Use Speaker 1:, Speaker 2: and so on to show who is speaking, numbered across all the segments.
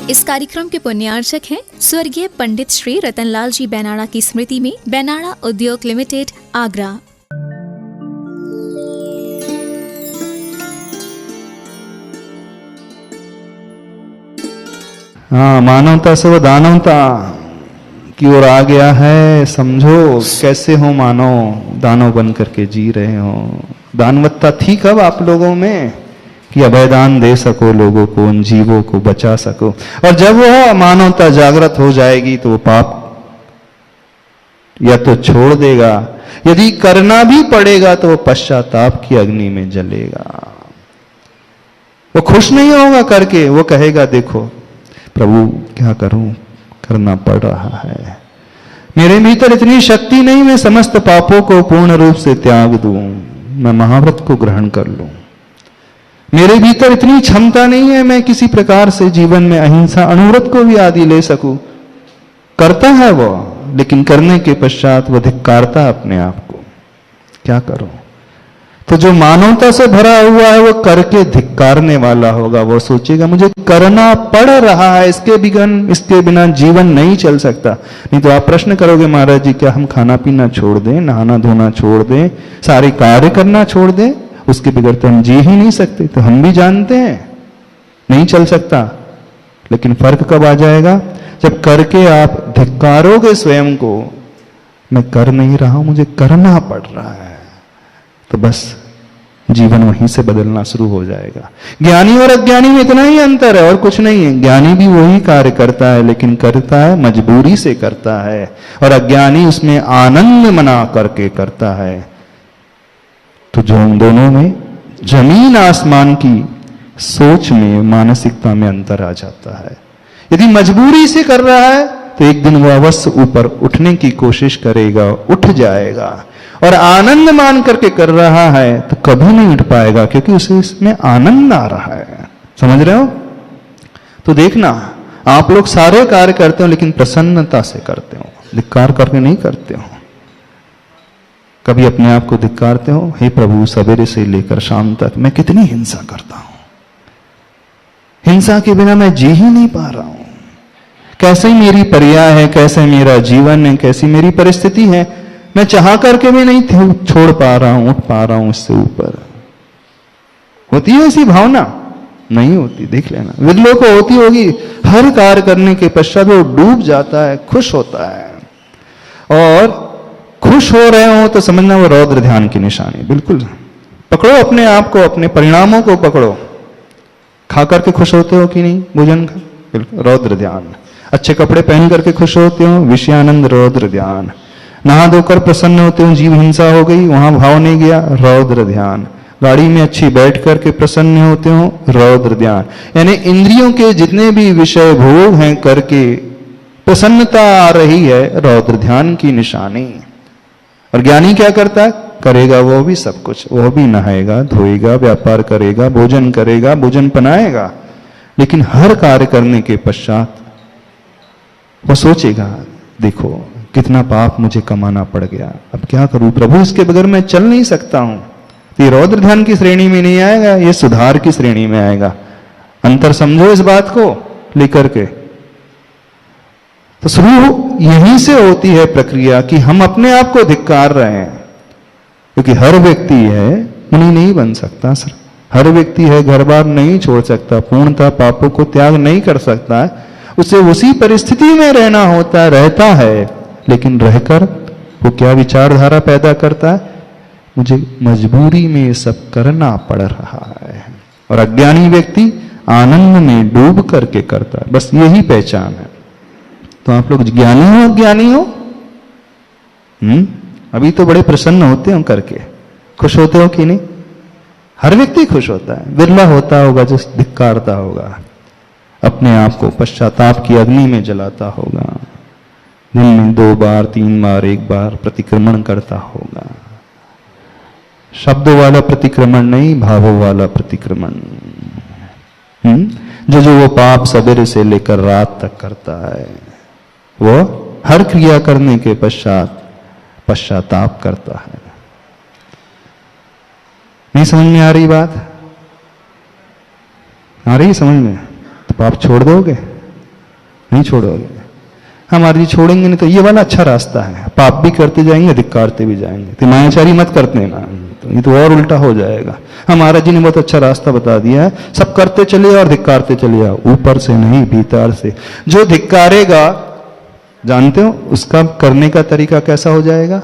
Speaker 1: इस कार्यक्रम के पुण्यार्चक हैं स्वर्गीय पंडित श्री रतनलाल जी बैनाड़ा की स्मृति में बैनाड़ा उद्योग लिमिटेड, आगरा।
Speaker 2: हाँ, मानवता से वो दानवता की ओर आ गया है। समझो कैसे हो मानव, दानव बन करके जी रहे हो। दानवत्ता थी कब आप लोगों में कि अभयदान दे सको लोगों को, उन जीवों को बचा सको। और जब वो मानवता जागृत हो जाएगी तो वो पाप या तो छोड़ देगा, यदि करना भी पड़ेगा तो वो पश्चाताप की अग्नि में जलेगा। वो खुश नहीं होगा करके, वो कहेगा देखो प्रभु क्या करूं, करना पड़ रहा है, मेरे भीतर इतनी शक्ति नहीं मैं समस्त पापों को पूर्ण रूप से त्याग दूं, मैं महाव्रत को ग्रहण कर लूं। मेरे भीतर इतनी क्षमता नहीं है मैं किसी प्रकार से जीवन में अहिंसा अनुव्रत को भी आदि ले सकूं। करता है वो, लेकिन करने के पश्चात वो धिक्कारता अपने आप को। क्या करो? तो जो मानवता से भरा हुआ है वो करके धिक्कारने वाला होगा। वो सोचेगा मुझे करना पड़ रहा है, इसके बिना जीवन नहीं चल सकता। नहीं तो आप प्रश्न करोगे महाराज जी क्या हम खाना पीना छोड़ दें, नहाना धोना छोड़ दें, सारे कार्य करना छोड़ दें? उसके बगैर तो हम जी ही नहीं सकते। तो हम भी जानते हैं नहीं चल सकता, लेकिन फर्क कब आ जाएगा? जब करके आप धिक्कारोगे स्वयं को, मैं कर नहीं रहा हूं, मुझे करना पड़ रहा है, तो बस जीवन वहीं से बदलना शुरू हो जाएगा। ज्ञानी और अज्ञानी में इतना ही अंतर है और कुछ नहीं है। ज्ञानी भी वही कार्य करता है, लेकिन करता है मजबूरी से करता है, और अज्ञानी उसमें आनंद मना करके करता है। तो जो उन दोनों में जमीन आसमान की सोच में, मानसिकता में अंतर आ जाता है। यदि मजबूरी से कर रहा है तो एक दिन वो अवश्य ऊपर उठने की कोशिश करेगा, उठ जाएगा। और आनंद मान करके कर रहा है तो कभी नहीं उठ पाएगा, क्योंकि उसे इसमें आनंद आ रहा है। समझ रहे हो? तो देखना, आप लोग सारे कार्य करते हो लेकिन प्रसन्नता से करते हो, धिक्कार करके नहीं करते हो। कभी अपने आप को धिक्कारते हो, हे प्रभु सवेरे से लेकर शाम तक मैं कितनी हिंसा करता हूं, हिंसा के बिना मैं जी ही नहीं पा रहा हूं, कैसे मेरी पर्याय है, कैसे मेरा जीवन है, कैसी मेरी परिस्थिति है, मैं चाह करके भी नहीं छोड़ पा रहा हूं, उठ पा रहा हूं इससे ऊपर। होती है ऐसी भावना? नहीं होती, देख लेना। विरलों को होती होगी। हर कार्य करने के पश्चात वो डूब जाता है, खुश होता है। और खुश हो रहे हो तो समझना वो रौद्र ध्यान की निशानी। बिल्कुल पकड़ो अपने आप को, अपने परिणामों को पकड़ो। खा करके खुश होते हो कि नहीं भोजन का? बिल्कुल रौद्र ध्यान। अच्छे कपड़े पहन करके खुश होते हो, विषयानंद रौद्र ध्यान। नहा धोकर प्रसन्न होते हो, जीव हिंसा हो गई, वहां भाव नहीं गया, रौद्र ध्यान। गाड़ी में अच्छी बैठ करके प्रसन्न होते हो, रौद्र ध्यान। यानी इंद्रियों के जितने भी विषय भोग हैं करके प्रसन्नता आ रही है, रौद्र ध्यान की निशानी। और ज्ञानी क्या करता है? करेगा वो भी सब कुछ, वो भी नहाएगा धोएगा, व्यापार करेगा, भोजन करेगा, भोजन बनाएगा, लेकिन हर कार्य करने के पश्चात वो सोचेगा देखो कितना पाप मुझे कमाना पड़ गया, अब क्या करूं प्रभु, इसके बगैर मैं चल नहीं सकता हूं। तो ये रौद्र ध्यान की श्रेणी में नहीं आएगा, ये सुधार की श्रेणी में आएगा। अंतर समझो इस बात को लेकर के। तो शुरू यहीं से होती है प्रक्रिया कि हम अपने आप को धिक्कार रहे हैं, क्योंकि हर व्यक्ति है मुनि नहीं बन सकता सर, हर व्यक्ति है घर बार नहीं छोड़ सकता, पूर्णतः पापों को त्याग नहीं कर सकता है, उसे उसी परिस्थिति में रहना होता रहता है। लेकिन रहकर वो क्या विचारधारा पैदा करता है? मुझे मजबूरी में सब करना पड़ रहा है। और अज्ञानी व्यक्ति आनंद में डूब करके करता है, बस यही पहचान है। तो आप लोग ज्ञानी हो, ज्ञानी हो? अभी तो बड़े प्रसन्न होते हो करके, खुश होते हो कि नहीं? हर व्यक्ति खुश होता है, बिरला होता होगा जो धिक्कारता होगा, अपने आप को पश्चाताप की अग्नि में जलाता होगा, दिन में 2 बार 3 बार 1 बार प्रतिक्रमण करता होगा। शब्दों वाला प्रतिक्रमण नहीं, भावों वाला प्रतिक्रमण। जो वो पाप सवेरे से लेकर रात तक करता है, वो हर क्रिया करने के पश्चात पश्चाताप करता है। नहीं समझ में आ रही बात? आ रही समझ में? तो पाप छोड़ दोगे? नहीं छोड़ोगे। हमारे जी छोड़ेंगे नहीं तो ये वाला अच्छा रास्ता है, पाप भी करते जाएंगे धिक्कारते भी जाएंगे, तो मायाचारी मत करते ना, तो ये तो और उल्टा हो जाएगा। हमारा जी ने बहुत अच्छा रास्ता बता दिया है, सब करते चले और धिक्कारते चले आओ, ऊपर से नहीं भीतर से। जो धिक्कारेगा जानते हो उसका करने का तरीका कैसा हो जाएगा,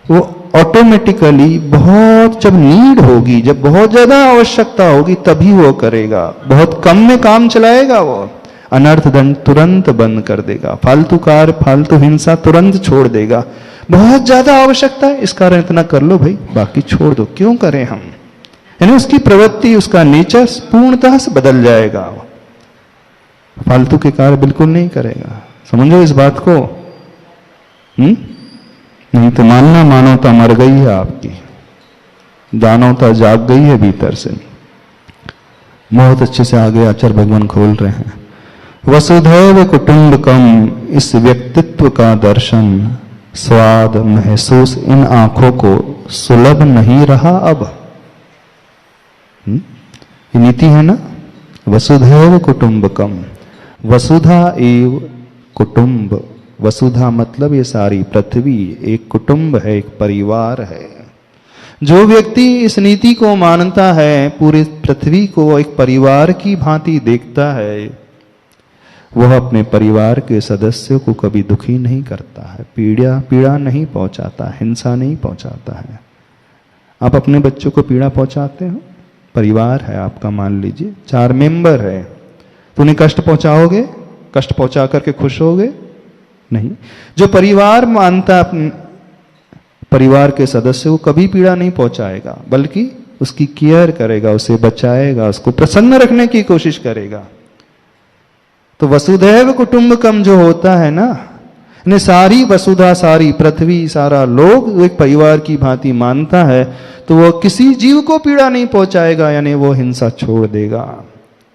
Speaker 2: वो ऑटोमेटिकली बहुत जब नीड होगी, जब बहुत ज्यादा आवश्यकता होगी तभी वो करेगा, बहुत कम में काम चलाएगा, वो अनर्थ दंड तुरंत बंद कर देगा, फालतू कार फालतू हिंसा तुरंत छोड़ देगा। बहुत ज्यादा आवश्यकता है इस कारण इतना कर लो भाई, बाकी छोड़ दो, क्यों करें हम। यानी उसकी प्रवृत्ति उसका नेचर पूर्णतः से बदल जाएगा, फालतू के कार्य बिल्कुल नहीं करेगा। समझो इस बात को। नहीं तो मानना मानवता मर गई है आपकी, दानवता जाग गई है भीतर से। बहुत अच्छे से आगे आचार्य भगवान खोल रहे हैं। वसुधैव कुटुंबकम, इस व्यक्तित्व का दर्शन स्वाद महसूस इन आंखों को सुलभ नहीं रहा अब। ये नीति है ना, वसुधैव कुटुंबकम, वसुधा एव कुटुंब। वसुधा मतलब ये सारी पृथ्वी एक कुटुंब है, एक परिवार है। जो व्यक्ति इस नीति को मानता है, पूरी पृथ्वी को एक परिवार की भांति देखता है, वह अपने परिवार के सदस्यों को कभी दुखी नहीं करता है, पीड़ा नहीं पहुंचाता, हिंसा नहीं पहुंचाता है। आप अपने बच्चों को पीड़ा पहुंचाते हो, परिवार है आपका, मान लीजिए 4 मेंबर है, तो उन्हें कष्ट पहुंचाओगे, कष्ट पहुंचा करके खुश होगे? नहीं। जो परिवार मानता अपने परिवार के सदस्य को कभी पीड़ा नहीं पहुंचाएगा, बल्कि उसकी केयर करेगा, उसे बचाएगा, उसको प्रसन्न रखने की कोशिश करेगा। तो वसुधैव कुटुंबकम जो होता है ना, ने सारी वसुधा, सारी पृथ्वी, सारा लोग एक परिवार की भांति मानता है, तो वह किसी जीव को पीड़ा नहीं पहुंचाएगा, यानी वो हिंसा छोड़ देगा।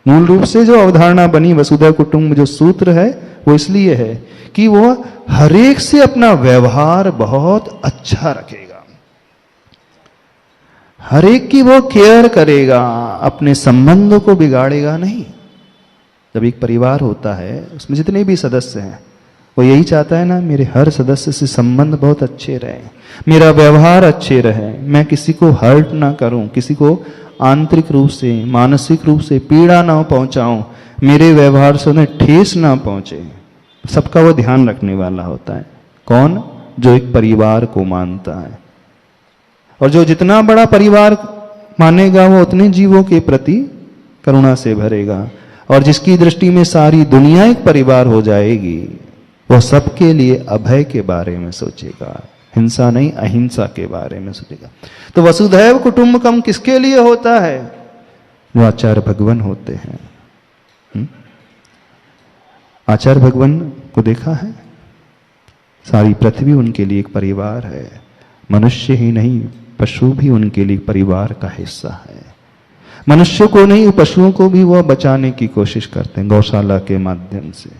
Speaker 2: मूल रूप से जो अवधारणा बनी वसुधैव कुटुंब जो सूत्र है, वो इसलिए है कि वो हरेक से अपना व्यवहार बहुत अच्छा रखेगा, हरेक की वो केयर करेगा, अपने संबंधों को बिगाड़ेगा नहीं। जब एक परिवार होता है, उसमें जितने भी सदस्य हैं, वो यही चाहता है ना, मेरे हर सदस्य से संबंध बहुत अच्छे रहे, मेरा व्यवहार अच्छे रहे, मैं किसी को हर्ट ना करूं, किसी को आंतरिक रूप से मानसिक रूप से पीड़ा ना पहुंचाऊं, मेरे व्यवहार से उन्हें ठेस ना पहुंचे। सबका वो ध्यान रखने वाला होता है। कौन? जो एक परिवार को मानता है। और जो जितना बड़ा परिवार मानेगा, वो उतने जीवों के प्रति करुणा से भरेगा। और जिसकी दृष्टि में सारी दुनिया एक परिवार हो जाएगी, वह सबके लिए अभय के बारे में सोचेगा, हिंसा नहीं अहिंसा के बारे में सोचेगा। तो वसुधैव कुटुंबकम किसके लिए होता है? जो आचार्य भगवान होते हैं। आचार्य भगवान को देखा है, सारी पृथ्वी उनके लिए एक परिवार है। मनुष्य ही नहीं, पशु भी उनके लिए परिवार का हिस्सा है। मनुष्य को नहीं, पशुओं को भी वह बचाने की कोशिश करते हैं गौशाला के माध्यम से।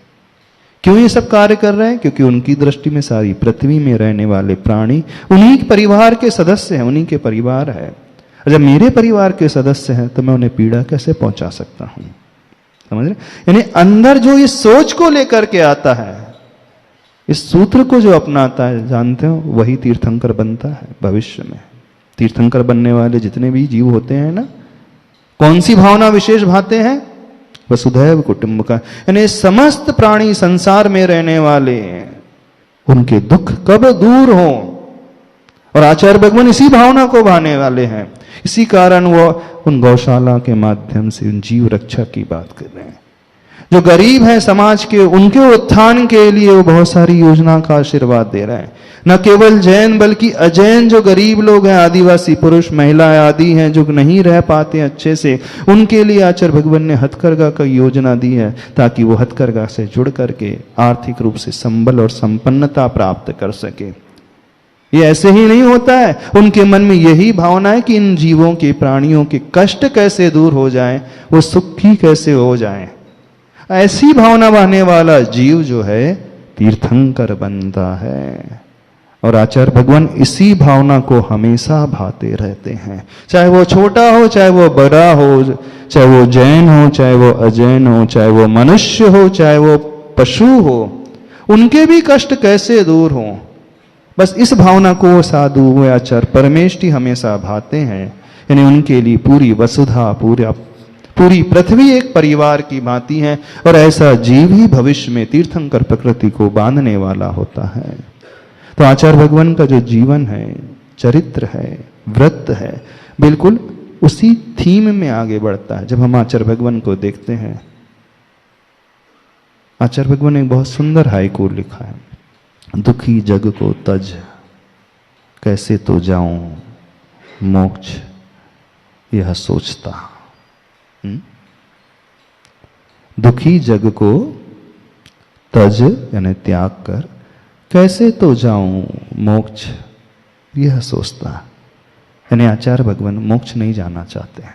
Speaker 2: क्यों ये सब कार्य कर रहे हैं? क्योंकि उनकी दृष्टि में सारी पृथ्वी में रहने वाले प्राणी उन्हीं के परिवार के सदस्य हैं, उन्हीं के परिवार है। जब मेरे परिवार के सदस्य हैं, तो मैं उन्हें पीड़ा कैसे पहुंचा सकता हूं? समझ रहे? यानी अंदर जो इस सोच को लेकर के आता है, इस सूत्र को जो अपनाता है, जानते हो, वही तीर्थंकर बनता है भविष्य में। तीर्थंकर बनने वाले जितने भी जीव होते हैं ना, कौन सी भावना विशेष भाते हैं? वसुधैव कुटुंब का। यानी समस्त प्राणी संसार में रहने वाले, उनके दुख कब दूर हो। और आचार्य भगवान इसी भावना को भाने वाले हैं। इसी कारण वो उन गौशाला के माध्यम से उन जीव रक्षा की बात कर रहे हैं। जो गरीब हैं समाज के, उनके उत्थान के लिए वो बहुत सारी योजना का आशीर्वाद दे रहे हैं। न केवल जैन बल्कि अजैन जो गरीब लोग हैं, आदिवासी पुरुष महिलाएं आदि हैं, जो नहीं रह पाते अच्छे से, उनके लिए आचार्य भगवान ने हथकरघा का योजना दी है, ताकि वो हथकरघा से जुड़ करके आर्थिक रूप से संबल और संपन्नता प्राप्त कर सके। ये ऐसे ही नहीं होता है, उनके मन में यही भावना है कि इन जीवों के, प्राणियों के कष्ट कैसे दूर हो जाएं, वो सुखी कैसे हो जाएं। ऐसी भावना बहने वाला जीव जो है तीर्थंकर बनता है। और आचार्य भगवान इसी भावना को हमेशा भाते रहते हैं, चाहे वो छोटा हो, चाहे वो बड़ा हो, चाहे वो जैन हो, चाहे वो अजैन हो, चाहे वो मनुष्य हो, चाहे वो पशु हो, उनके भी कष्ट कैसे दूर हो। बस इस भावना को साधु व आचार्य परमेष्ठी हमेशा भाते हैं। यानी उनके लिए पूरी वसुधा, पूरी पृथ्वी एक परिवार की भांति है। और ऐसा जीव ही भविष्य में तीर्थंकर प्रकृति को बांधने वाला होता है। तो आचार्य भगवान का जो जीवन है, चरित्र है, व्रत है, बिल्कुल उसी थीम में आगे बढ़ता है। जब हम आचार्य भगवान को देखते हैं, आचार्य भगवान ने एक बहुत सुंदर हाइकू लिखा है, दुखी जग को तज कैसे तो जाऊं मोक्ष यह सोचता। दुखी जग को तज यानी त्याग कर कैसे तो जाऊं मोक्ष यह सोचता। यानी आचार्य भगवान मोक्ष नहीं जाना चाहते हैं।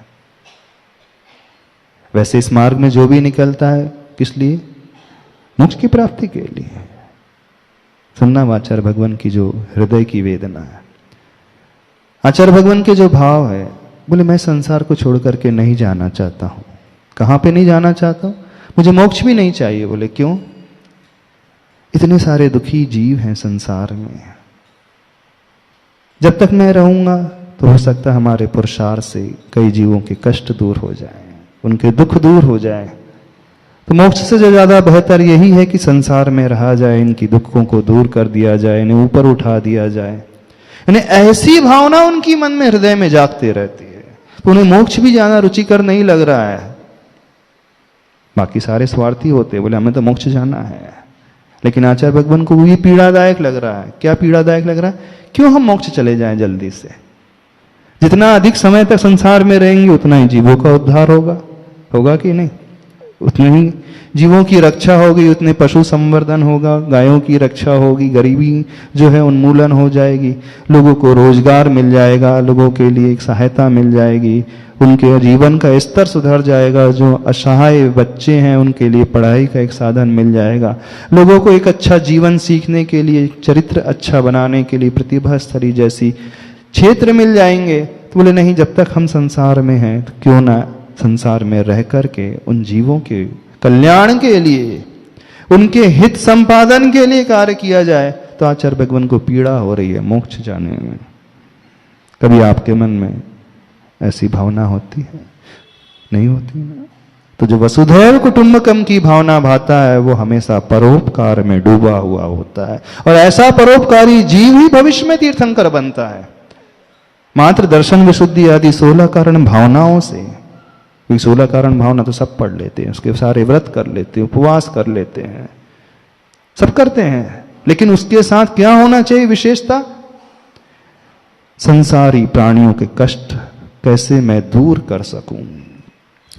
Speaker 2: वैसे इस मार्ग में जो भी निकलता है किस लिए? मोक्ष की प्राप्ति के लिए। सुनना आचार्य भगवान की जो हृदय की वेदना है, आचार्य भगवान के जो भाव है, बोले मैं संसार को छोड़ करके नहीं जाना चाहता हूं। कहां पे नहीं जाना चाहता हूं? मुझे मोक्ष भी नहीं चाहिए। बोले क्यों? इतने सारे दुखी जीव हैं संसार में, जब तक मैं रहूंगा तो हो सकता है हमारे पुरुषार्थ से कई जीवों के कष्ट दूर हो जाए, उनके दुख दूर हो जाए। तो मोक्ष से जो ज्यादा बेहतर यही है कि संसार में रहा जाए, इनकी दुखों को दूर कर दिया जाए, इन्हें ऊपर उठा दिया जाए। यानी ऐसी भावना उनकी मन में, हृदय में जागती रहती है। तो उन्हें मोक्ष भी जाना रुचिकर नहीं लग रहा है। बाकी सारे स्वार्थी होते, बोले हमें तो मोक्ष जाना है, लेकिन आचार्य भगवान को ये पीड़ादायक लग रहा है। क्या पीड़ादायक लग रहा है? क्यों हम मोक्ष चले जाएं जल्दी से? जितना अधिक समय तक संसार में रहेंगे उतना ही जीवों का उद्धार होगा, होगा कि नहीं? उतने ही जीवों की रक्षा होगी, उतने पशु संवर्धन होगा, गायों की रक्षा होगी, गरीबी जो है उन्मूलन हो जाएगी, लोगों को रोजगार मिल जाएगा, लोगों के लिए एक सहायता मिल जाएगी, उनके जीवन का स्तर सुधर जाएगा। जो असहाय बच्चे हैं उनके लिए पढ़ाई का एक साधन मिल जाएगा, लोगों को एक अच्छा जीवन सीखने के लिए, चरित्र अच्छा बनाने के लिए प्रतिभा स्थली जैसी क्षेत्र मिल जाएंगे। तो बोले नहीं, जब तक हम संसार में हैं तो क्यों ना संसार में रह करके उन जीवों के कल्याण के लिए, उनके हित संपादन के लिए कार्य किया जाए। तो आचार्य भगवान को पीड़ा हो रही है मोक्ष जाने में। कभी आपके मन में ऐसी भावना होती है? नहीं होती ना। तो जो वसुधैव कुटुंबकम की भावना भाता है वो हमेशा परोपकार में डूबा हुआ होता है। और ऐसा परोपकारी जीव ही भविष्य में तीर्थंकर बनता है। मात्र दर्शन विशुद्धि आदि 16 कारण भावनाओं से, 16 कारण भावना तो सब पढ़ लेते हैं, उसके सारे व्रत कर लेते हैं, उपवास कर लेते हैं, सब करते हैं, लेकिन उसके साथ क्या होना चाहिए विशेषता? संसारी प्राणियों के कष्ट कैसे मैं दूर कर सकूं,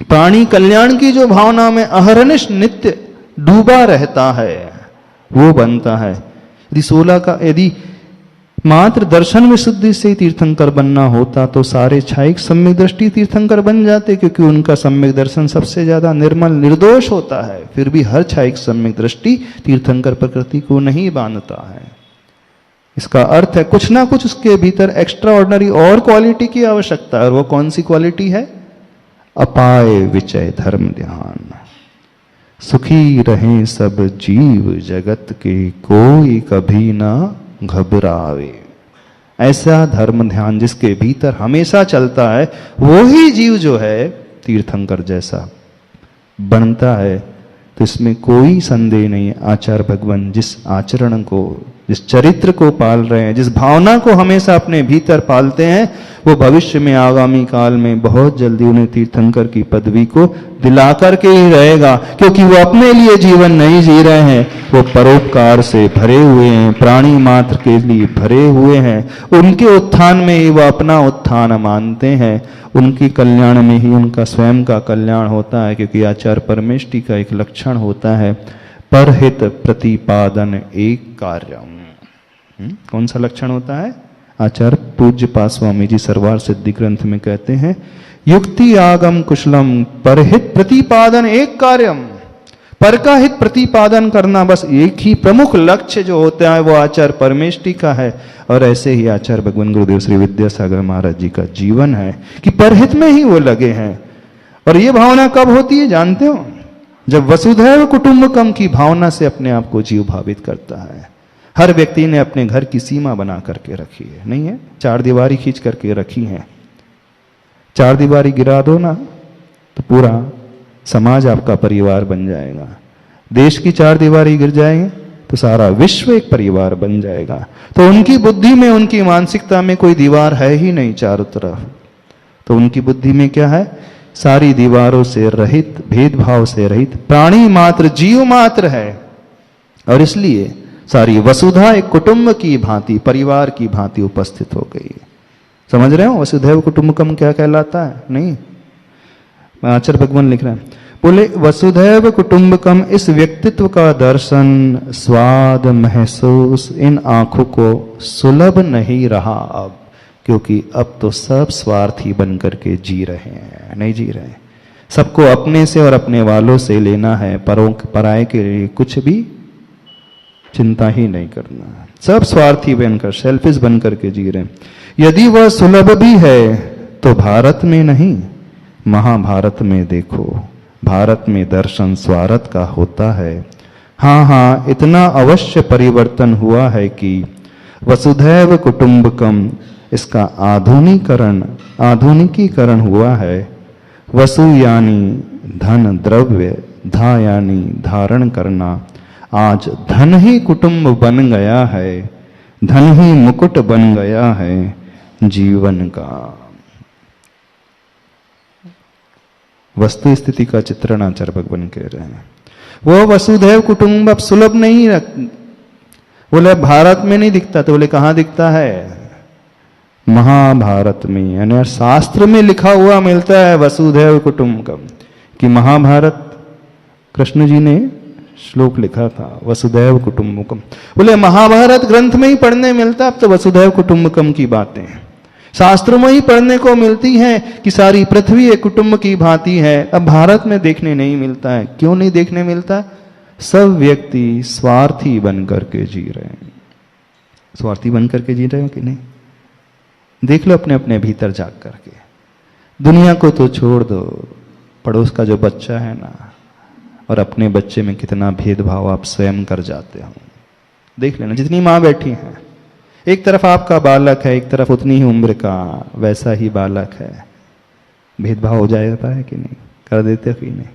Speaker 2: प्राणी कल्याण की जो भावना में अहरनिश नित्य डूबा रहता है वो बनता है। यदि मात्र दर्शन विशुद्धि से तीर्थंकर बनना होता तो सारे छायिक सम्यक दृष्टि तीर्थंकर बन जाते, क्योंकि उनका सम्यक दर्शन सबसे ज्यादा निर्मल निर्दोष होता है। फिर भी हर छायिक सम्यक दृष्टि तीर्थंकर प्रकृति को नहीं बांधता है। इसका अर्थ है कुछ ना कुछ उसके भीतर एक्स्ट्रा ऑर्डिनरी और क्वालिटी की आवश्यकता है। और वो कौन सी क्वालिटी है? अपाय विचय धर्म ध्यान। सुखी रहें सब जीव जगत के, कोई कभी ना घबरावे। ऐसा धर्म ध्यान जिसके भीतर हमेशा चलता है, वो ही जीव जो है तीर्थंकर जैसा बनता है। तो इसमें कोई संदेह नहीं। आचार्य भगवान जिस आचरण को, जिस चरित्र को पाल रहे हैं, जिस भावना को हमेशा अपने भीतर पालते हैं, वो भविष्य में आगामी काल में बहुत जल्दी उन्हें तीर्थंकर की पदवी को दिला करके ही रहेगा। क्योंकि वो अपने लिए जीवन नहीं जी रहे हैं, वो परोपकार से भरे हुए हैं, प्राणी मात्र के लिए भरे हुए हैं। उनके उत्थान में ही वो अपना उत्थान मानते हैं, उनके कल्याण में ही उनका स्वयं का कल्याण होता है। क्योंकि आचार्य परमेष्टि का एक लक्षण होता है परहित प्रतिपादन एक कार्यम। कौन सा लक्षण होता है? आचार्य पूज्य पाद स्वामी जी सरवार सिद्धि ग्रंथ में कहते हैं, युक्ति आगम कुशलम परहित प्रतिपादन एक कार्यम। पर का हित प्रतिपादन करना बस एक ही प्रमुख लक्ष्य जो होता है वो आचार्य परमेष्टि का है। और ऐसे ही आचार्य भगवान गुरुदेव श्री विद्यासागर महाराज जी का जीवन है कि परहित में ही वो लगे हैं। और ये भावना कब होती है जानते हो? जब वसुधैव कुटुंबकम की भावना से अपने आप को जीव भावित करता है। हर व्यक्ति ने अपने घर की सीमा बना करके रखी है, नहीं है? चार दीवारी खींच करके रखी है। चार दीवारी गिरा दो ना तो पूरा समाज आपका परिवार बन जाएगा। देश की चार दीवारी गिर जाएंगे तो सारा विश्व एक परिवार बन जाएगा। तो उनकी बुद्धि में, उनकी मानसिकता में कोई दीवार है ही नहीं चारों तरफ। तो उनकी बुद्धि में क्या है? सारी दीवारों से रहित, भेदभाव से रहित प्राणी मात्र, जीव मात्र है। और इसलिए सारी वसुधा एक कुटुंब की भांति, परिवार की भांति उपस्थित हो गई। समझ रहे हो वसुधैव कुटुंबकम क्या कहलाता है? नहीं, आचार्य भगवान लिख रहे हैं, बोले वसुधैव कुटुंबकम इस व्यक्तित्व का दर्शन, स्वाद, महसूस इन आंखों को सुलभ नहीं रहा अब, क्योंकि अब तो सब स्वार्थी बन करके जी रहे हैं, नहीं जी रहे। सबको अपने से और अपने वालों से लेना है, परों पराये के लिए कुछ भी चिंता ही नहीं करना। सब स्वार्थी बनकर, सेल्फिश बनकर के जी रहे हैं। यदि वह सुलभ भी है तो भारत में नहीं, महाभारत में देखो। भारत में दर्शन स्वार्थ का होता है। हाँ हाँ, इतना अवश्य परिवर्तन हुआ है कि वसुधैव कुटुंबकम इसका आधुनिकीकरण हुआ है। वसु यानी धन, द्रव्य, धा यानी धारण करना। आज धन ही कुटुंब बन गया है, धन ही मुकुट बन गया है जीवन का। वस्तु स्थिति का चित्रण आचार्य भगवान कह रहे हैं। वो वसुधैव कुटुंब अब सुलभ नहीं रख, बोले भारत में नहीं दिखता, तो बोले कहाँ दिखता है? महाभारत में, यानी शास्त्र में लिखा हुआ मिलता है वसुधैव कुटुंबकम। कि महाभारत कृष्ण जी ने श्लोक लिखा था वसुधैव कुटुंबकम। बोले महाभारत ग्रंथ में ही पढ़ने मिलता, अब तो वसुधैव कुटुंबकम की बातें शास्त्रों में ही पढ़ने को मिलती हैं कि सारी पृथ्वी एक कुटुंब की भांति है। अब भारत में देखने नहीं मिलता है। क्यों नहीं देखने मिलता? सब व्यक्ति स्वार्थी बन करके जी रहे हैं। स्वार्थी बन करके जी रहे हो कि नहीं? देख लो अपने अपने भीतर जाग करके। दुनिया को तो छोड़ दो, पड़ोस का जो बच्चा है ना, और अपने बच्चे में कितना भेदभाव आप स्वयं कर जाते हो। देख लेना, जितनी माँ बैठी हैं, एक तरफ आपका बालक है, एक तरफ उतनी ही उम्र का वैसा ही बालक है। भेदभाव हो जाता है कि नहीं? कर देते हो कि नहीं?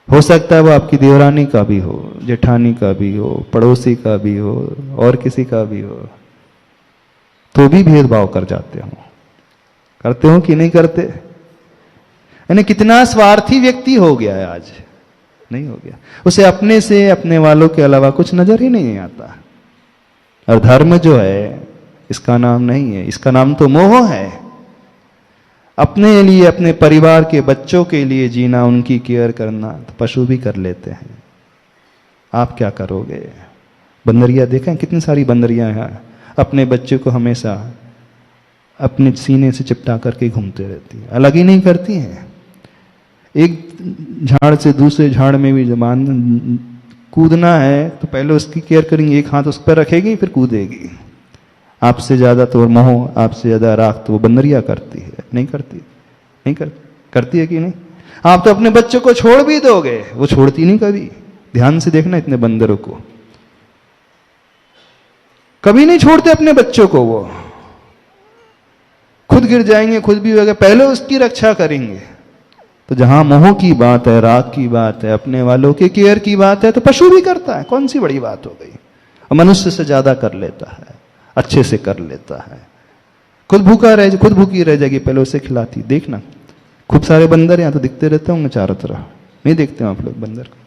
Speaker 2: हो सकता है वो आपकी देवरानी का भी हो, जेठानी का भी हो, पड़ोसी का भी हो, और किसी का भी हो, तो भी भेदभाव कर जाते हो। करते हो कि नहीं करते? यानी कितना स्वार्थी व्यक्ति हो गया है आज। नहीं हो गया, उसे अपने से, अपने वालों के अलावा कुछ नजर ही नहीं आता। और धर्म जो है इसका नाम नहीं है, इसका नाम तो मोह है। अपने लिए, अपने परिवार के बच्चों के लिए जीना, उनकी केयर करना, तो पशु भी कर लेते हैं। आप क्या करोगे? बंदरिया देखें, कितनी सारी बंदरियां हैं, अपने बच्चे को हमेशा अपने सीने से चिपटा करके घूमते रहती हैं, अलग ही नहीं करती हैं। एक झाड़ से दूसरे झाड़ में भी जबान कूदना है तो पहले उसकी केयर करेंगे, एक हाथ उस पर रखेगी फिर कूदेगी। आपसे ज्यादा तो मोह, आपसे ज्यादा राख तो वो बंदरिया करती है। नहीं करती? नहीं करती है कि नहीं? आप तो अपने बच्चों को छोड़ भी दोगे, वो छोड़ती नहीं कभी। ध्यान से देखना इतने बंदरों को, कभी नहीं छोड़ते अपने बच्चों को। वो खुद गिर जाएंगे, खुद भी होगा, पहले उसकी रक्षा करेंगे। तो जहां मोह की बात है, राग की बात है, अपने वालों के केयर की बात है, तो पशु भी करता है। कौन सी बड़ी बात हो गई? और मनुष्य से ज्यादा कर लेता है, अच्छे से कर लेता है। खुद भूखी रह जाएगी, पहले उसे खिलाती। देखना, खूब सारे बंदर यहाँ तो दिखते रहते होंगे चारों तरफ। नहीं देखते हो आप लोग बंदर को?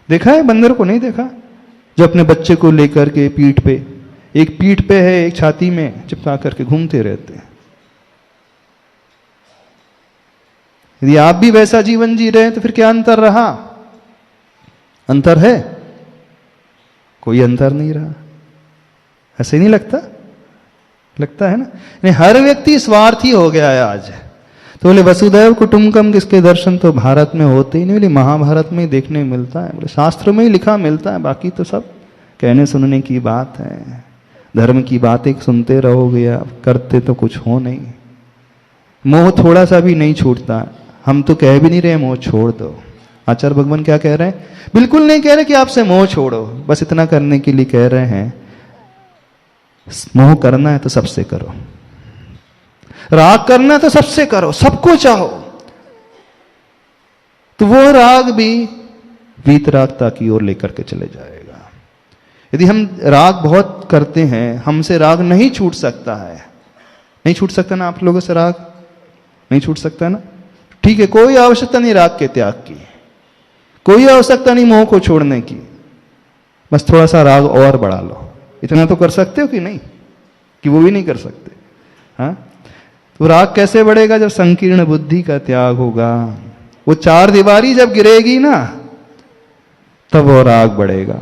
Speaker 2: देखा है बंदर को? नहीं देखा? जो अपने बच्चे को लेकर के पीठ पे, एक पीठ पे है, एक छाती में चिपका करके घूमते रहते हैं। यदि आप भी वैसा जीवन जी रहे हैं तो फिर क्या अंतर रहा? अंतर है? कोई अंतर नहीं रहा। ऐसे नहीं लगता? लगता है ना? नहीं, हर व्यक्ति स्वार्थी हो गया है आज। तो बोले वसुधैव कुटुंबकम किसके दर्शन तो भारत में होते ही नहीं। बोले महाभारत में ही देखने मिलता है, बोले शास्त्र में ही लिखा मिलता है, बाकी तो सब कहने सुनने की बात है। धर्म की बातें सुनते रहोगे, आप करते तो कुछ हो नहीं। मोह थोड़ा सा भी नहीं छूटता। हम तो कह भी नहीं रहे मोह छोड़ दो, आचार्य भगवान क्या कह रहे हैं? बिल्कुल नहीं कह रहे कि आपसे मोह छोड़ो, बस इतना करने के लिए कह रहे हैं मोह करना है तो सबसे करो, राग करना है तो सबसे करो, सबको चाहो, तो वो राग भी वीतरागता की ओर लेकर के चले जाएगा। यदि हम राग बहुत करते हैं, हमसे राग नहीं छूट सकता है, नहीं छूट सकता ना, आप लोगों से राग नहीं छूट सकता ना, ठीक है, कोई आवश्यकता नहीं राग के त्याग की, कोई आवश्यकता नहीं मोह को छोड़ने की, बस थोड़ा सा राग और बढ़ा लो। इतना तो कर सकते हो कि नहीं, कि वो भी नहीं कर सकते? हाँ, तो राग कैसे बढ़ेगा? जब संकीर्ण बुद्धि का त्याग होगा, वो चार दीवारी जब गिरेगी ना, तब वो राग बढ़ेगा।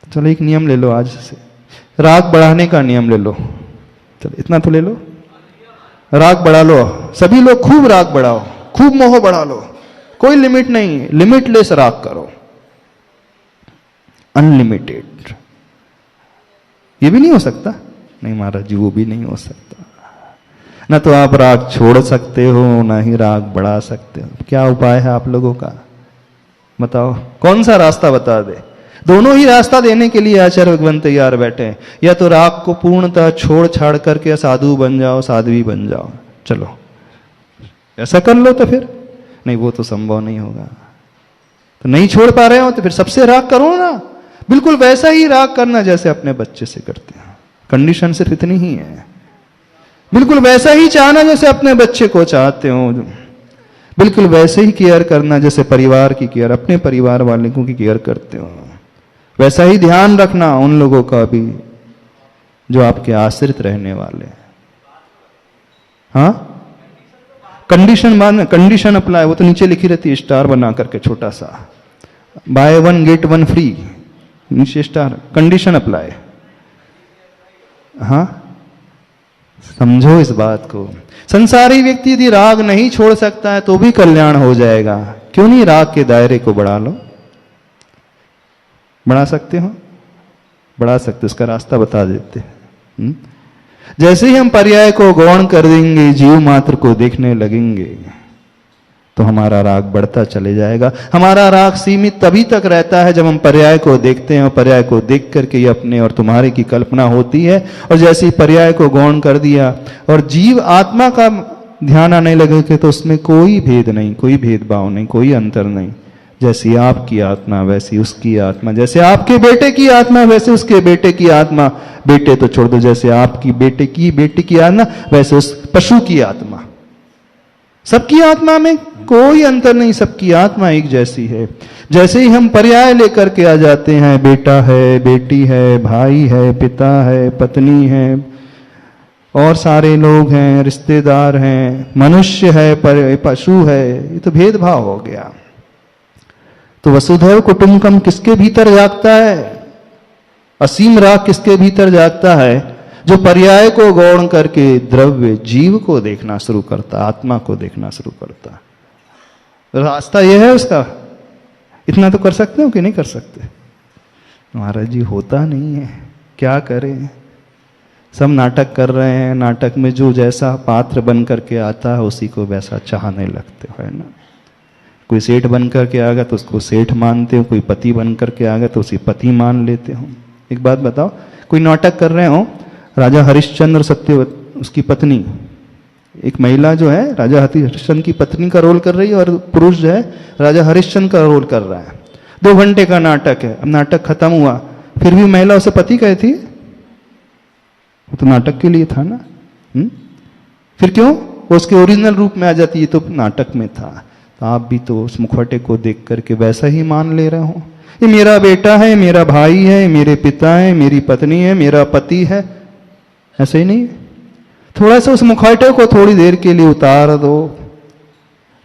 Speaker 2: चलो एक नियम ले लो आज से, राग बढ़ाने का नियम ले लो। चलो इतना तो ले लो, राग बढ़ा लो, सभी लोग खूब राग बढ़ाओ, खूब मोह बढ़ा लो, कोई लिमिट नहीं, लिमिटलेस राग करो, अनलिमिटेड। ये भी नहीं हो सकता? नहीं महाराज जी, वो भी नहीं हो सकता। ना तो आप राग छोड़ सकते हो, ना ही राग बढ़ा सकते हो। क्या उपाय है आप लोगों का? बताओ, कौन सा रास्ता बता दे? दोनों ही रास्ता देने के लिए आचार्य भगवान तैयार बैठे हैं। या तो राग को पूर्णतः छोड़ छाड़ करके साधु बन जाओ, साध्वी बन जाओ, चलो ऐसा कर लो, तो फिर नहीं, वो तो संभव नहीं होगा। तो नहीं छोड़ पा रहे हो तो फिर सबसे राग करो ना, बिल्कुल वैसा ही राग करना जैसे अपने बच्चे से करते हैं। कंडीशन सिर्फ इतनी ही है, बिल्कुल वैसा ही चाहना जैसे अपने बच्चे को चाहते हो, बिल्कुल वैसे ही केयर करना जैसे परिवार की केयर, अपने परिवार वालों की केयर करते हो। वैसा ही ध्यान रखना उन लोगों का भी जो आपके आश्रित रहने वाले। हाँ, कंडीशन मान, कंडीशन अप्लाई, वो तो नीचे लिखी रहती है स्टार बना करके छोटा सा, by one get one free, नीचे स्टार, कंडीशन अप्लाई। हाँ, समझो इस बात को। संसारी व्यक्ति यदि राग नहीं छोड़ सकता है तो भी कल्याण हो जाएगा, क्यों नहीं राग के दायरे को बढ़ा लो? बढ़ा सकते हो, बढ़ा सकते, उसका रास्ता बता देते। जैसे ही हम पर्याय को गौण कर देंगे, जीव मात्र को देखने लगेंगे, तो हमारा राग बढ़ता चले जाएगा। हमारा राग सीमित तभी तक रहता है जब हम पर्याय को देखते हैं, और पर्याय को देख करके ये अपने और तुम्हारे की कल्पना होती है। और जैसे ही पर्याय को गौण कर दिया और जीव आत्मा का ध्यान आने लगे, तो उसमें कोई भेद नहीं, कोई भेदभाव नहीं, कोई अंतर नहीं। जैसी आपकी आत्मा वैसी उसकी आत्मा, जैसे आपके बेटे की आत्मा वैसे उसके बेटे की आत्मा, बेटे तो छोड़ दो, जैसे आपकी बेटे की आत्मा वैसे उस पशु की आत्मा, सबकी आत्मा में कोई अंतर नहीं, सबकी आत्मा एक जैसी है। जैसे ही हम पर्याय लेकर के आ जाते हैं, बेटा है, बेटी है, भाई है, पिता है, पत्नी है, और सारे लोग हैं, रिश्तेदार हैं, मनुष्य है, पशु है, ये तो भेदभाव हो गया। तो वसुधैव कुटुंबकम किसके भीतर जागता है? असीम राग किसके भीतर जागता है? जो पर्याय को गौण करके द्रव्य जीव को देखना शुरू करता, आत्मा को देखना शुरू करता। रास्ता यह है उसका। इतना तो कर सकते हो कि नहीं कर सकते? महाराज जी होता नहीं है, क्या करें? सब नाटक कर रहे हैं, नाटक में जो जैसा पात्र बन करके आता है उसी को वैसा चाहने लगते हो, है ना? कोई सेठ बन करके आ गया तो उसको सेठ मानते हो, कोई पति बन करके आ गया तो उसी पति मान लेते हो। एक बात बताओ, कोई नाटक कर रहे हो, राजा हरिश्चंद्र सत्यवती, उसकी पत्नी, एक महिला जो है राजा हरिश्चंद्र की पत्नी का रोल कर रही है, और पुरुष जो है राजा हरिश्चंद्र का रोल कर रहा है। 2 घंटे का नाटक है। अब नाटक खत्म हुआ, फिर भी महिला उसे पति कहती, वो तो नाटक के लिए था ना। फिर क्यों वो उसके ओरिजिनल रूप में आ जाती है? तो नाटक में था। तो आप भी तो उस मुखौटे को देख करके वैसा ही मान ले रहे हो, ये मेरा बेटा है, मेरा भाई है, मेरे पिता है, मेरी पत्नी है, मेरा पति है। ऐसे ही नहीं, थोड़ा सा उस मुखौटे को थोड़ी देर के लिए उतार दो,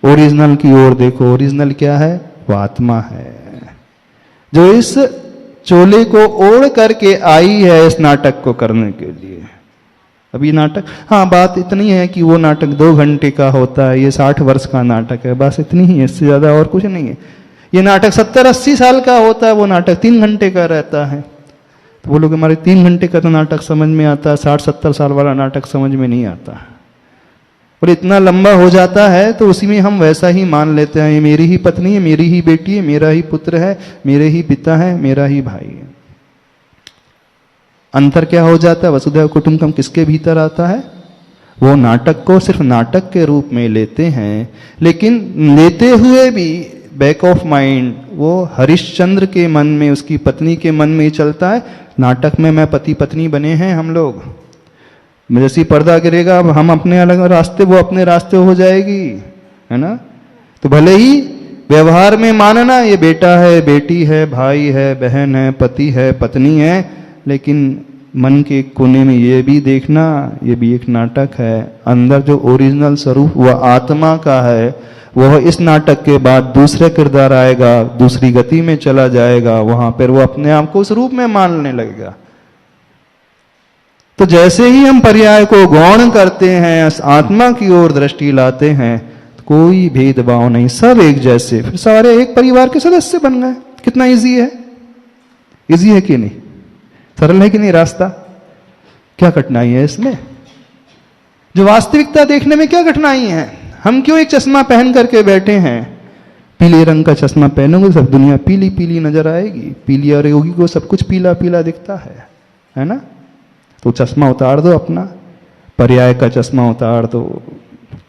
Speaker 2: ओरिजिनल की ओर देखो। ओरिजिनल क्या है? वो आत्मा है जो इस चोले को ओढ़ करके आई है इस नाटक को करने के लिए। अभी नाटक, हाँ बात इतनी है कि वो नाटक 2 घंटे का होता है, ये 60 वर्ष का नाटक है, बस इतनी ही है, इससे ज्यादा और कुछ नहीं है। ये नाटक 70-80 साल का होता है, वो नाटक 3 घंटे का रहता है। तो वो लोग हमारे 3 घंटे का तो नाटक समझ में आता है, 60-70 साल वाला नाटक समझ में नहीं आता। और इतना लंबा हो जाता है तो उसी में हम वैसा ही मान लेते हैं, ये मेरी ही पत्नी है, मेरी ही बेटी है, मेरा ही पुत्र है, मेरे ही पिता है, मेरा ही भाई है। अंतर क्या हो जाता है? वसुधैव कुटुंबकम किसके भीतर आता है? वो नाटक को सिर्फ नाटक के रूप में लेते हैं, लेकिन लेते हुए भी बैक ऑफ माइंड वो हरिश्चंद्र के मन में, उसकी पत्नी के मन में ही चलता है, नाटक में मैं पति पत्नी बने हैं हम लोग, जैसे पर्दा गिरेगा अब हम अपने अलग रास्ते, वो अपने रास्ते हो जाएगी, है ना। तो भले ही व्यवहार में मानना ये बेटा है, बेटी है, भाई है, बहन है, पति है, पत्नी है, लेकिन मन के कोने में ये भी देखना ये भी एक नाटक है। अंदर जो ओरिजिनल स्वरूप वह आत्मा का है, वह इस नाटक के बाद दूसरे किरदार आएगा, दूसरी गति में चला जाएगा, वहां पर वो अपने आप को उस रूप में मानने लगेगा। तो जैसे ही हम पर्याय को गौण करते हैं, आत्मा की ओर दृष्टि लाते हैं, तो कोई भेदभाव नहीं, सब एक जैसे, फिर सारे एक परिवार के सदस्य बन गए। कितना इजी है? इजी है कि नहीं? सरल है कि नहीं रास्ता? क्या कठिनाई है इसमें? जो वास्तविकता देखने में क्या कठिनाई है? हम क्यों एक चश्मा पहन करके बैठे हैं? पीले रंग का चश्मा पहनोगे सब दुनिया पीली पीली नजर आएगी, पीली, और योगी को सब कुछ पीला पीला दिखता है ना। तो चश्मा उतार दो अपना, पर्याय का चश्मा उतार दो,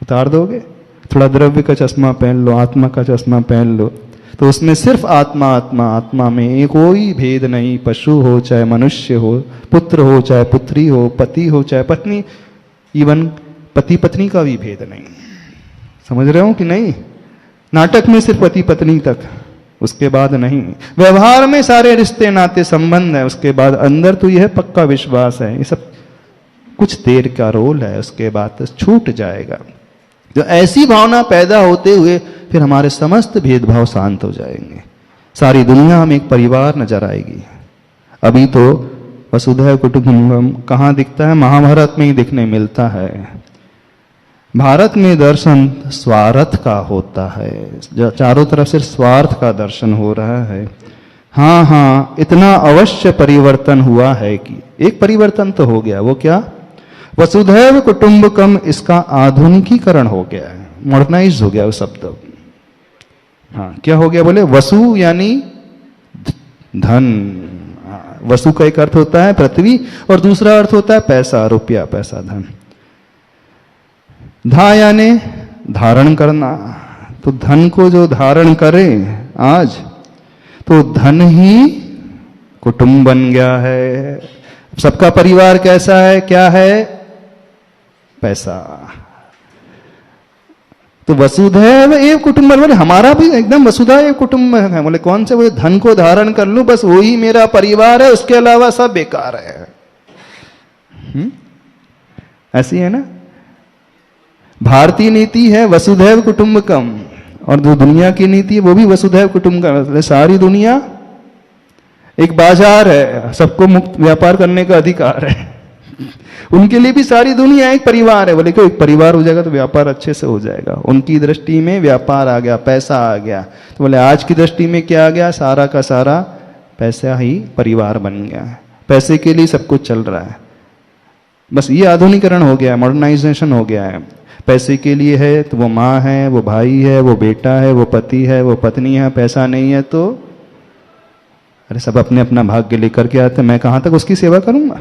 Speaker 2: उतार दोगे, थोड़ा द्रव्य का चश्मा पहन लो, आत्मा का चश्मा पहन लो, तो उसमें सिर्फ आत्मा आत्मा, आत्मा में कोई भेद नहीं। पशु हो चाहे मनुष्य हो, पुत्र हो चाहे पुत्री हो, पति हो चाहे पत्नी, इवन पति पत्नी का भी भेद नहीं। समझ रहे हो कि नहीं? नाटक में सिर्फ पति पत्नी तक, उसके बाद नहीं। व्यवहार में सारे रिश्ते नाते संबंध है, उसके बाद अंदर तो यह पक्का विश्वास है। ये सब कुछ देर का रोल है, उसके बाद तो छूट जाएगा। जो ऐसी भावना पैदा होते हुए फिर हमारे समस्त भेदभाव शांत हो जाएंगे, सारी दुनिया हमें एक परिवार नजर आएगी। अभी तो वसुधैव कुटुंबकम कहाँ दिखता है? महाभारत में ही दिखने मिलता है। भारत में दर्शन स्वार्थ का होता है, चारों तरफ से स्वार्थ का दर्शन हो रहा है। हाँ हाँ, इतना अवश्य परिवर्तन हुआ है कि एक परिवर्तन तो हो गया, वो क्या? वसुधैव कुटुंबकम इसका आधुनिकीकरण हो गया है, मॉडर्नाइज हो गया वो शब्द। हाँ, क्या हो गया बोले? वसु यानी धन। वसु का एक अर्थ होता है पृथ्वी, और दूसरा अर्थ होता है पैसा, रुपया, पैसा, धन। धा यानी धारण करना, तो धन को जो धारण करे आज, तो धन ही कुटुंब बन गया है। सबका परिवार कैसा है? क्या है? पैसा। तो वसुधैव एव कुटुंबकम, बोले हमारा भी एकदम वसुधैव एव कुटुंबकम है। बोले कौन से? बोले धन को धारण कर लूं, बस वही मेरा परिवार है, उसके अलावा सब बेकार है। ऐसी है ना भारतीय नीति, है वसुधैव कुटुंबकम, और जो दुनिया की नीति है वो भी वसुधैव कुटुंबकम। सारी दुनिया एक बाजार है, सबको मुक्त व्यापार करने का अधिकार है। उनके लिए भी सारी दुनिया एक परिवार है। बोले क्यों? एक परिवार हो जाएगा तो व्यापार अच्छे से हो जाएगा। उनकी दृष्टि में व्यापार आ गया, पैसा आ गया। तो बोले आज की दृष्टि में क्या आ गया? सारा का सारा पैसा ही परिवार बन गया है। पैसे के लिए सब कुछ चल रहा है। बस ये आधुनिकरण हो गया है, मॉडर्नाइजेशन हो गया है। पैसे के लिए है तो वो माँ है, वो भाई है, वो बेटा है, वो पति है, वो पत्नी है। पैसा नहीं है तो अरे सब अपने अपना भाग्य लेकर के आते, मैं कहाँ तक उसकी सेवा करूंगा,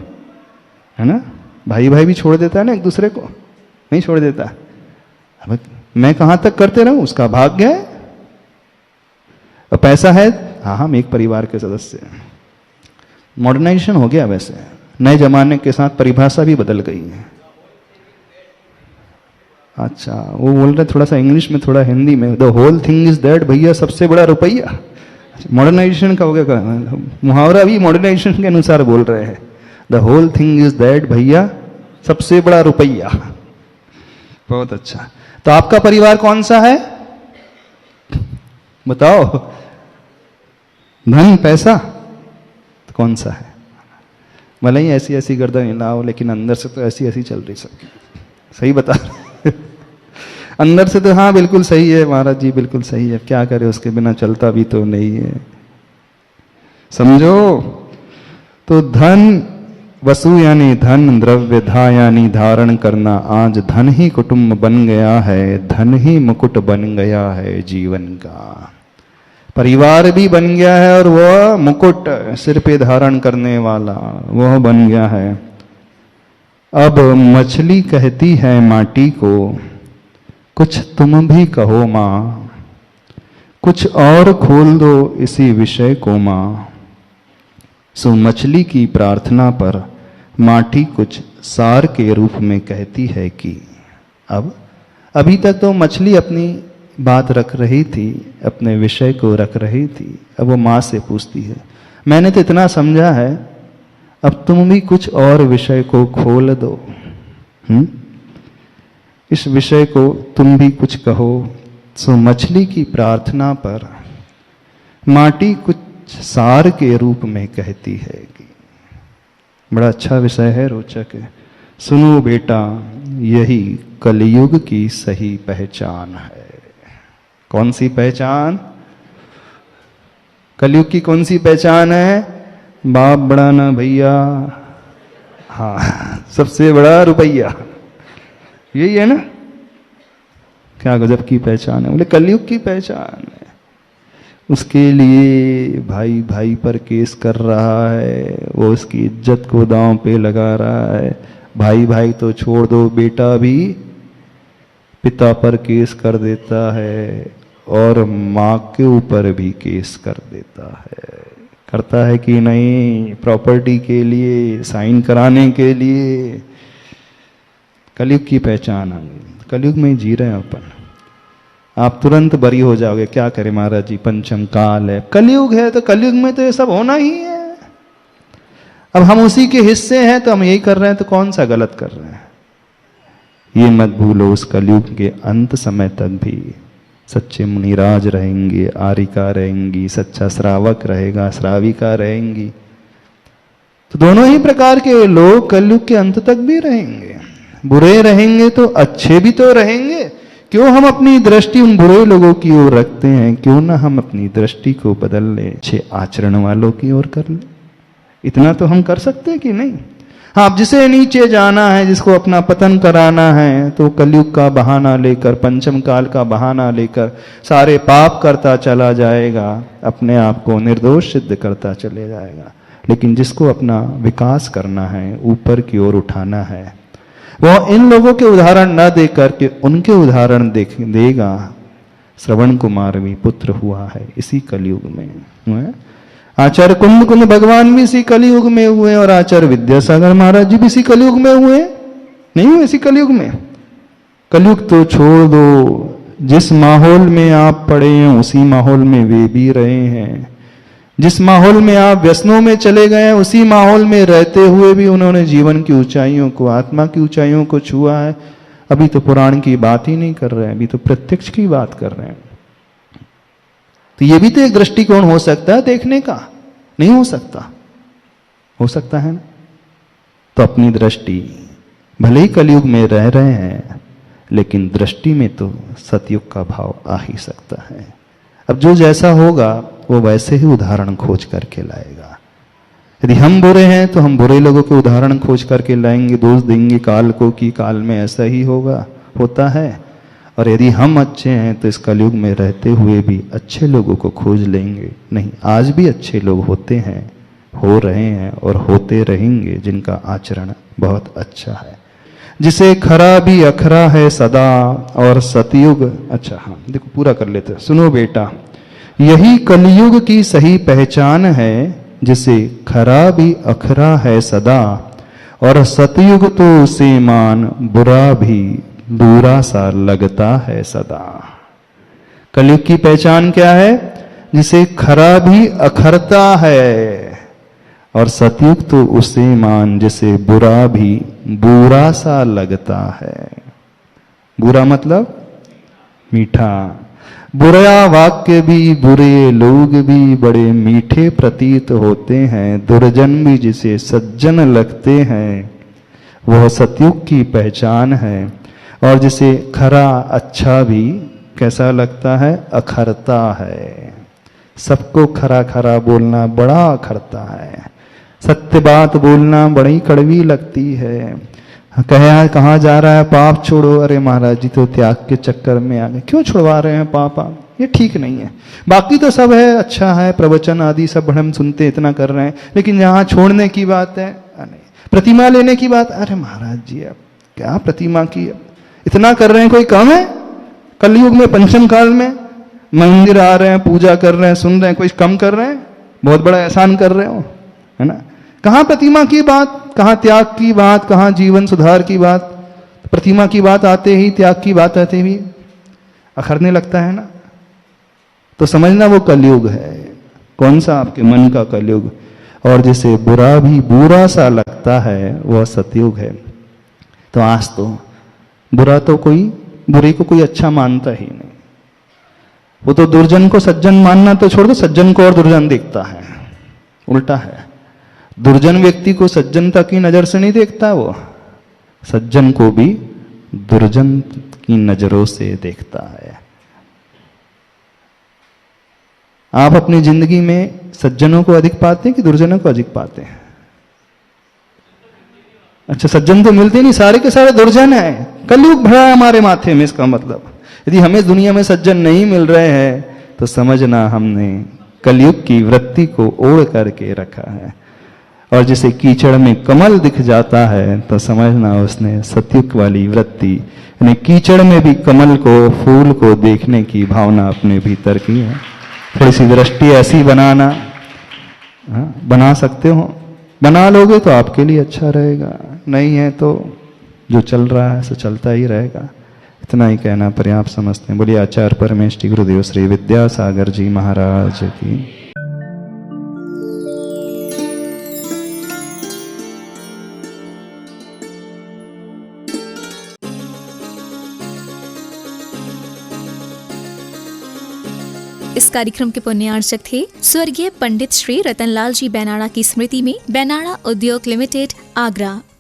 Speaker 2: है ना। भाई भाई भी छोड़ देता है ना एक दूसरे को, नहीं छोड़ देता। अब मैं कहाँ तक करते रहूं, उसका भाग्य है। और पैसा है, हाँ हम एक परिवार के सदस्य हैं। मॉडर्नाइजेशन हो गया। वैसे नए जमाने के साथ परिभाषा भी बदल गई है। अच्छा, वो बोल रहे थोड़ा सा इंग्लिश में, थोड़ा हिंदी में, the whole thing is that, भैया सबसे बड़ा रुपया। मॉडर्नाइजेशन का हो गया, मुहावरा भी मॉडर्नाइजेशन के अनुसार बोल रहे हैं। The whole thing is that, भैया सबसे बड़ा रुपया। बहुत अच्छा। तो आपका परिवार कौन सा है बताओ? धन, पैसा, तो कौन सा है? भले ही ऐसी ऐसी गर्दन हिलाओ, लेकिन अंदर से तो ऐसी ऐसी चल रही सबकी। सही बता अंदर से तो हाँ बिल्कुल सही है महाराज जी, बिल्कुल सही है। क्या करे, उसके बिना चलता भी तो नहीं है, समझो। तो धन वसु यानी धन, द्रव्य, धा यानी धारण करना। आज धन ही कुटुंब बन गया है, धन ही मुकुट बन गया है जीवन का। परिवार भी बन गया है और वह मुकुट सिर पे धारण करने वाला वह बन गया है। अब मछली कहती है माटी को, कुछ तुम भी कहो माँ, कुछ और खोल दो इसी विषय को माँ। सो मछली की प्रार्थना पर माटी कुछ सार के रूप में कहती है कि अब अभी तक तो मछली अपनी बात रख रही थी, अपने विषय को रख रही थी। अब वो माँ से पूछती है, मैंने तो इतना समझा है, अब तुम भी कुछ और विषय को खोल दो। इस विषय को तुम भी कुछ कहो। सो मछली की प्रार्थना पर माटी कुछ सार के रूप में कहती है कि बड़ा अच्छा विषय है, रोचक है। सुनो बेटा, यही कलयुग की सही पहचान है। कौन सी पहचान? कलयुग की कौन सी पहचान है? बाप बड़ा ना भैया, हाँ सबसे बड़ा रुपया, यही है ना। क्या गजब की पहचान है, बोले कलयुग की पहचान है। उसके लिए भाई भाई पर केस कर रहा है, वो उसकी इज्जत को दांव पे लगा रहा है। भाई भाई तो छोड़ दो, बेटा भी पिता पर केस कर देता है और माँ के ऊपर भी केस कर देता है। करता है कि नहीं, प्रॉपर्टी के लिए, साइन कराने के लिए। कलयुग की पहचान आ गई, कलयुग में जी रहे हैं अपन। आप तुरंत बरी हो जाओगे, क्या करें महाराज जी, पंचम काल है, कलयुग है, तो कलयुग में तो ये सब होना ही है। अब हम उसी के हिस्से हैं तो हम यही कर रहे हैं, तो कौन सा गलत कर रहे हैं? ये मत भूलो, उस कलयुग के अंत समय तक भी सच्चे मुनिराज रहेंगे, आरिका रहेंगी, सच्चा श्रावक रहेगा, श्राविका रहेंगी। तो दोनों ही प्रकार के लोग कलयुग के अंत तक भी रहेंगे। बुरे रहेंगे तो अच्छे भी तो रहेंगे। क्यों हम अपनी दृष्टि उन बुरे लोगों की ओर रखते हैं? क्यों ना हम अपनी दृष्टि को बदल ले, अच्छे आचरण वालों की ओर कर ले। इतना तो हम कर सकते हैं कि नहीं? हाँ, जिसे नीचे जाना है, जिसको अपना पतन कराना है, तो कलयुग का बहाना लेकर, पंचम काल का बहाना लेकर सारे पाप करता चला जाएगा, अपने आप को निर्दोष सिद्ध करता चले जाएगा। लेकिन जिसको अपना विकास करना है, ऊपर की ओर उठाना है, वह इन लोगों के उदाहरण न दे करके उनके उदाहरण देगा। श्रवण कुमार भी पुत्र हुआ है इसी कलयुग में। आचार्य कुंद भगवान भी इसी कलयुग में हुए और आचार्य विद्यासागर महाराज जी भी इसी कलयुग में हुए, नहीं हुए इसी कलयुग में? कलयुग तो छोड़ दो, जिस माहौल में आप पड़े हैं उसी माहौल में वे भी रहे हैं। जिस माहौल में आप व्यसनों में चले गए हैं, उसी माहौल में रहते हुए भी उन्होंने जीवन की ऊंचाइयों को, आत्मा की ऊंचाइयों को छुआ है। अभी तो पुराण की बात ही नहीं कर रहे हैं, अभी तो प्रत्यक्ष की बात कर रहे हैं। तो ये भी तो एक दृष्टिकोण हो सकता है देखने का, नहीं हो सकता? हो सकता है ना? तो अपनी दृष्टि, भले ही कलयुग में रह रहे हैं, लेकिन दृष्टि में तो सतयुग का भाव आ ही सकता है। अब जो जैसा होगा वो वैसे ही उदाहरण खोज करके लाएगा। यदि हम बुरे हैं तो हम बुरे लोगों के उदाहरण खोज करके लाएंगे, दोष देंगे काल को कि काल में ऐसा ही होगा, होता है। और यदि हम अच्छे हैं तो इस कलयुग में रहते हुए भी अच्छे लोगों को खोज लेंगे। नहीं, आज भी अच्छे लोग होते हैं, हो रहे हैं और होते रहेंगे, जिनका आचरण बहुत अच्छा है, जिसे खरा भी अखरा है सदा और सतयुग। अच्छा हाँ, देखो पूरा कर लेते हैं। सुनो बेटा, यही कलयुग की सही पहचान है, जिसे खरा भी अखरा है सदा और सतयुग तो उसे मान बुरा भी बुरा सा लगता है सदा। कलयुग की पहचान क्या है? जिसे खरा भी अखरता है और सतयुग तो उसे मान जिसे बुरा भी बुरा सा लगता है। बुरा मतलब मीठा। बुरा वाक्य भी, बुरे लोग भी बड़े मीठे प्रतीत होते हैं। दुर्जन भी जिसे सज्जन लगते हैं, वह सतयुग की पहचान है। और जिसे खरा अच्छा भी कैसा लगता है? अखरता है। सबको खरा खरा बोलना बड़ा अखरता है। सत्य बात बोलना बड़ी कड़वी लगती है। कहाँ जा रहा है, पाप छोड़ो। अरे महाराज जी तो त्याग के चक्कर में आ गए, क्यों छुड़वा रहे हैं पाप आप, ये ठीक नहीं है। बाकी तो सब है, अच्छा है, प्रवचन आदि सब हम सुनते, इतना कर रहे हैं, लेकिन जहाँ छोड़ने की बात है, नहीं। प्रतिमा लेने की बात, अरे महाराज जी अब क्या प्रतिमा की, इतना कर रहे हैं, कोई कम है? कलयुग में, पंचम काल में मंदिर आ रहे हैं, पूजा कर रहे हैं, सुन रहे हैं, कोई कम कर रहे हैं? बहुत बड़ा एहसान कर रहे हो, है ना? कहाँ प्रतिमा की बात, कहाँ त्याग की बात, कहाँ जीवन सुधार की बात? प्रतिमा की बात आते ही, त्याग की बात आते ही अखरने लगता है ना। तो समझना वो कलयुग है। कौन सा? आपके मन का कलयुग। और जिसे बुरा भी बुरा सा लगता है वह सतयुग है। तो आज तो बुरा तो कोई, बुरे को कोई अच्छा मानता ही नहीं। वो तो दुर्जन को सज्जन मानना तो छोड़ दो, सज्जन को और दुर्जन देखता है। उल्टा है, दुर्जन व्यक्ति को सज्जनता की नजर से नहीं देखता, वो सज्जन को भी दुर्जन की नजरों से देखता है। आप अपनी जिंदगी में सज्जनों को अधिक पाते हैं कि दुर्जनों को अधिक पाते हैं? अच्छा, सज्जन तो मिलते नहीं, सारे के सारे दुर्जन हैं। कलयुग भरा है हमारे माथे में। इसका मतलब यदि हमें दुनिया में सज्जन नहीं मिल रहे हैं तो समझना हमने कलयुग की वृत्ति को ओढ़ करके रखा है। और जिसे कीचड़ में कमल दिख जाता है तो समझना उसने सतयुग वाली वृत्ति, यानी कीचड़ में भी कमल को, फूल को देखने की भावना अपने भीतर की है। थोड़ी सी दृष्टि ऐसी बनाना, बना सकते हो, बना लोगे तो आपके लिए अच्छा रहेगा, नहीं है तो जो चल रहा है सो चलता ही रहेगा। इतना ही कहना पर्याप्त समझते हैं। बोलिए आचार्य परमेष्टि गुरुदेव श्री विद्यासागर जी महाराज की।
Speaker 1: इस कार्यक्रम के पुण्यार्चक थे स्वर्गीय पंडित श्री रतनलाल जी बैनाड़ा की स्मृति में बैनाड़ा उद्योग लिमिटेड, आगरा।